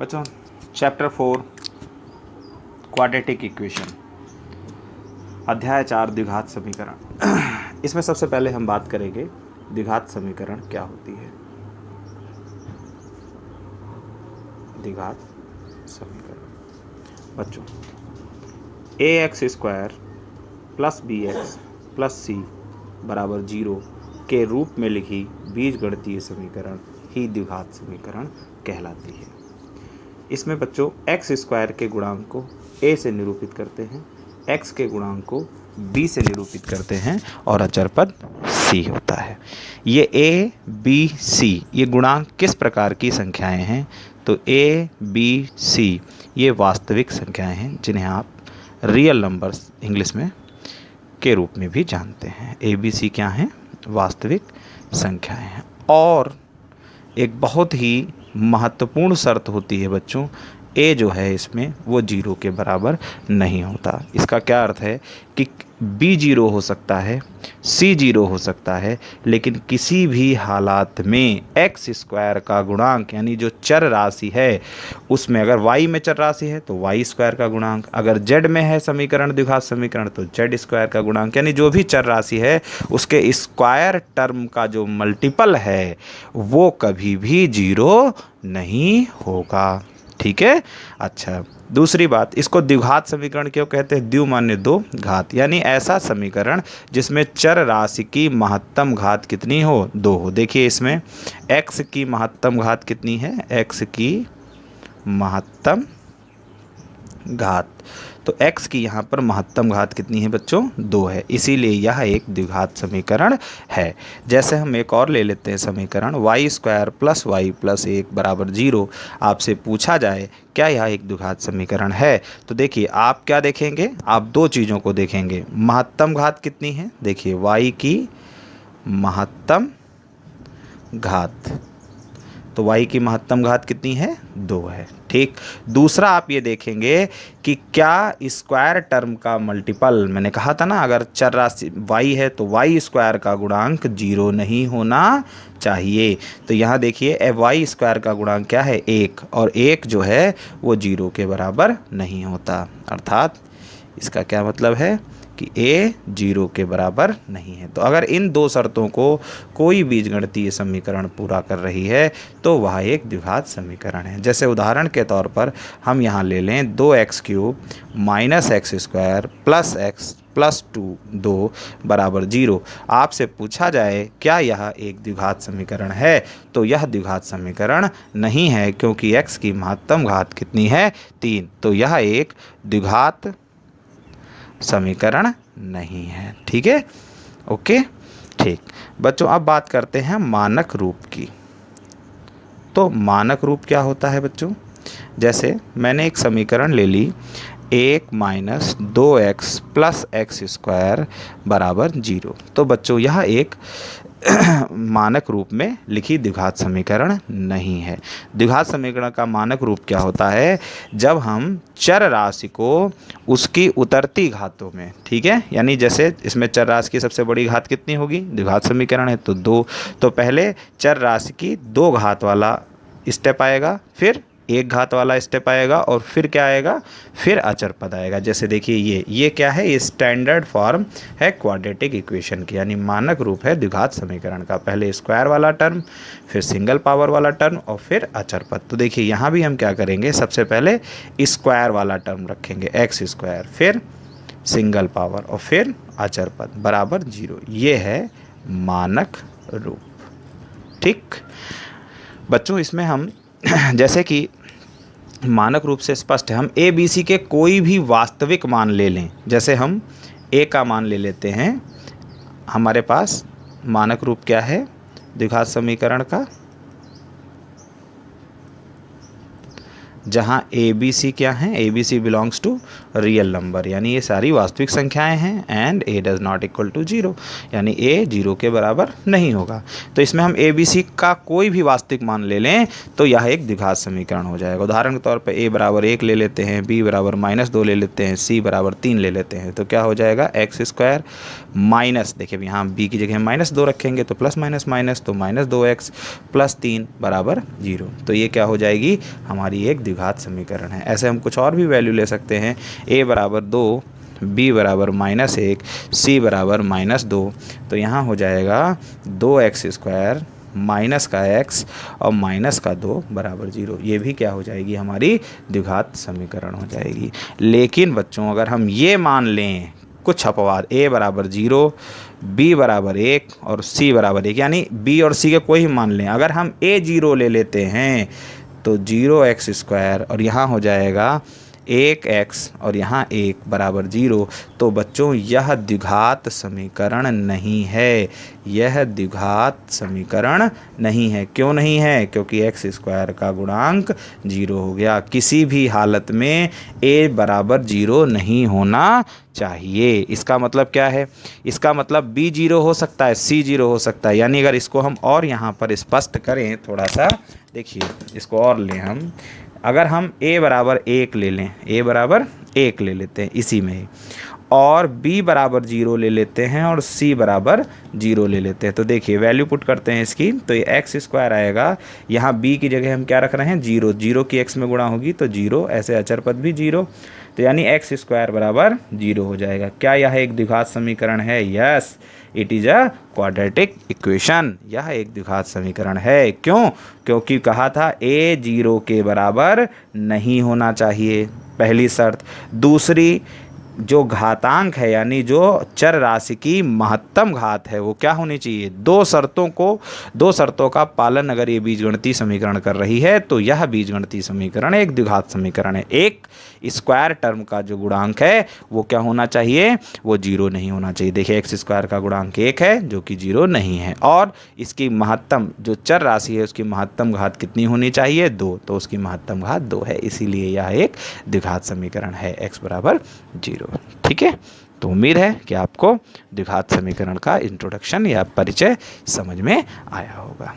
बच्चों chapter 4 quadratic equation अध्याय 4 द्विघात समीकरण। इसमें सबसे पहले हम बात करेंगे द्विघात समीकरण क्या होती है। द्विघात समीकरण बच्चों ax² plus bx plus c बराबर 0 के रूप में लिखी बीजगणितीय समीकरण ही द्विघात समीकरण कहलाती है। इसमें बच्चों x² के गुणांक को a से निरूपित करते हैं, x के गुणांक को b से निरूपित करते हैं और अचर पद c होता है। ये a, b, c ये गुणांक किस प्रकार की संख्याएं हैं? तो a, b, c ये वास्तविक संख्याएं हैं जिन्हें आप रियल नंबर्स इंग्लिश में के रूप में भी जानते हैं। a, b, c क्या हैं? वास्तविक संख्याएं हैं। और एक बहुत ही महत्वपूर्ण शर्त होती है बच्चों, a जो है इसमें वो 0 के बराबर नहीं होता। इसका क्या अर्थ है कि b 0 हो सकता है, c 0 हो सकता है, लेकिन किसी भी हालात में x² का गुणांक यानी जो चर राशि है उसमें, अगर y में चर राशि है तो y² का गुणांक, अगर z में है समीकरण द्विघात समीकरण तो z² का गुणांक, यानी जो भी चर राशि है उसके स्क्वायर टर्म का जो मल्टीपल है वो कभी भी 0 नहीं होगा। ठीक है। अच्छा, दूसरी बात, इसको द्विघात समीकरण क्यों कहते हैं? द्वि माने दो, घात यानी ऐसा समीकरण जिसमें चर राशि की महत्तम घात कितनी हो? 2 हो। देखिए इसमें x की महत्तम घात कितनी है? x की महत्तम घात, तो x की यहाँ पर महत्तम घात कितनी है बच्चों? 2 है, इसीलिए यह एक द्विघात समीकरण है। जैसे हम एक और ले लेते हैं समीकरण y² प्लस y प्लस 1 बराबर 0। आपसे पूछा जाए क्या यह एक द्विघात समीकरण है, तो देखिए आप क्या देखेंगे? आप दो चीज़ों को देखेंगे। महत्तम घात कितनी है? देखिए y की महत्तम घात, तो y की महत्तम घात कितनी है? 2 है। ठीक। दूसरा आप ये देखेंगे कि क्या स्क्वायर टर्म का मल्टीपल, मैंने कहा था ना अगर चर राशि y है तो y² का गुणांक 0 नहीं होना चाहिए। तो यहाँ देखिए y² का गुणांक क्या है? 1, और 1 जो है वो 0 के बराबर नहीं होता। अर्थात इसका क्या मतलब है कि a 0 के बराबर नहीं है। तो अगर इन दो शर्तों को कोई बीजगणितीय समीकरण पूरा कर रही है तो वह एक द्विघात समीकरण है। जैसे उदाहरण के तौर पर हम यहाँ ले लें 2x³ minus x² plus x plus 2 बराबर 0। आपसे पूछा जाए क्या यह एक द्विघात समीकरण है, तो यह द्विघात समीकरण नहीं है, क्योंकि x की महत्तम घात कितनी है? 3। तो यह एक द्विघात समीकरण नहीं है। ठीक है, ओके। ठीक बच्चों, अब बात करते हैं मानक रूप की। तो मानक रूप क्या होता है बच्चों? जैसे मैंने एक समीकरण ले ली 1 माइनस 2x प्लस x² बराबर 0। तो बच्चों यह एक मानक रूप में लिखी द्विघात समीकरण नहीं है। द्विघात समीकरण का मानक रूप क्या होता है? जब हम चर राशि को उसकी उतरती घातों में, ठीक है, यानी जैसे इसमें चर राशि की सबसे बड़ी घात कितनी होगी? द्विघात समीकरण है तो 2, तो पहले चर राशि की 2 घात वाला स्टेप आएगा, फिर 1 घात वाला स्टेप आएगा, और फिर क्या आएगा? फिर अचर पद आएगा। जैसे देखिए ये क्या है? ये स्टैंडर्ड फॉर्म है क्वाड्रेटिक इक्वेशन की, यानी मानक रूप है द्विघात समीकरण का। पहले स्क्वायर वाला टर्म, फिर सिंगल पावर वाला टर्म, और फिर अचर पद। तो देखिए यहाँ भी हम क्या करेंगे? सबसे पहले स्क्वायर वाला टर्म रखेंगे x², फिर सिंगल पावर, और फिर अचर पद बराबर 0। ये है मानक रूप। ठीक बच्चों, इसमें हम जैसे कि मानक रूप से स्पष्ट है, हम a b c के कोई भी वास्तविक मान ले लें। जैसे हम a का मान ले लेते हैं, हमारे पास मानक रूप क्या है द्विघात समीकरण का? जहाँ a b c क्या हैं? a b c belongs to real number, यानी ये सारी वास्तविक संख्याएं हैं, and a does not equal to 0, यानी a 0 के बराबर नहीं होगा। तो इसमें हम a b c का कोई भी वास्तविक मान ले लें तो यह एक द्विघात समीकरण हो जाएगा। उदाहरण के तौर पर a बराबर 1 ले लेते हैं, b बराबर -2 ले लेते हैं, c बराबर 3 ले लेते हैं, तो क्या हो जाएगा? x² माइनस, देखिए यहाँ b की जगह -2 रखेंगे तो प्लस माइनस माइनस, तो -2x प्लस 3 बराबर 0। तो ये क्या हो जाएगी? हमारी एक द्विघात समीकरण है। ऐसे हम कुछ और भी वैल्यू ले सकते हैं, a बराबर 2, b बराबर -1, c बराबर -2। तो यहाँ हो जाएगा 2x² माइनस का x और माइनस का 2 बराबर 0। ये भी क्या हो जाएगी, हमारी द्विघात समीकरण हो जाएगी। लेकिन बच्चों अगर हम ये मान लें कुछ अपवाद, a बराबर 0, b बराबर 1 और c बराबर 1, यानी b और c के कोई ही मान लें, अगर हम a 0 ले लेते हैं तो 0x² और यहाँ हो जाएगा 1x और यहाँ 1 बराबर 0। तो बच्चों यह द्विघात समीकरण नहीं है, यह द्विघात समीकरण नहीं है। क्यों नहीं है? क्योंकि x² का गुणांक 0 हो गया। किसी भी हालत में a बराबर 0 नहीं होना चाहिए। इसका मतलब क्या है? इसका मतलब b 0 हो सकता है, c 0 हो सकता है। यानी अगर इसको हम और यहाँ पर स्पष्ट करें थोड़ा सा, देखिए इसको और लें हम, अगर हम a बराबर 1 ले लें, a बराबर 1 ले लेते हैं इसी में ही, और b बराबर 0 ले लेते हैं और c बराबर 0 ले लेते हैं, तो देखिए वैल्यू पुट करते हैं इसकी, तो ये x² आएगा। यहाँ b की जगह हम क्या रख रहे हैं, 0, 0 की x में गुणा होगी तो 0, ऐसे अचर पद भी 0, तो यानी x² बराबर 0 हो जाएगा। क्या यह एक द्विघात समीकरण है? Yes, it is a quadratic equation. यह एक द्विघात समीकरण है। क्यों? क्योंकि कहा था a 0 के बराबर नहीं होना चाहिए, पहली शर्त। दूसरी, जो घातांक है यानी जो चर राशि की महत्तम घात है वो क्या होनी चाहिए, दो शर्तों का पालन अगर ये बीजगणितीय समीकरण कर रही है तो यह बीजगणितीय समीकरण एक द्विघात समीकरण है। एक स्क्वायर टर्म का जो गुणांक है वो क्या होना चाहिए, वो 0 नहीं होना चाहिए। देखिए x² का गुणांक 1 है जो कि 0 नहीं है, और इसकी महत्तम जो चर राशि है उसकी महत्तम घात कितनी होनी चाहिए, 2, तो उसकी महत्तम घात 2 है, इसीलिए यह एक द्विघात समीकरण है, x बराबर 0। ठीक है, तो उम्मीद है कि आपको द्विघात समीकरण का इंट्रोडक्शन या परिचय समझ में आया होगा।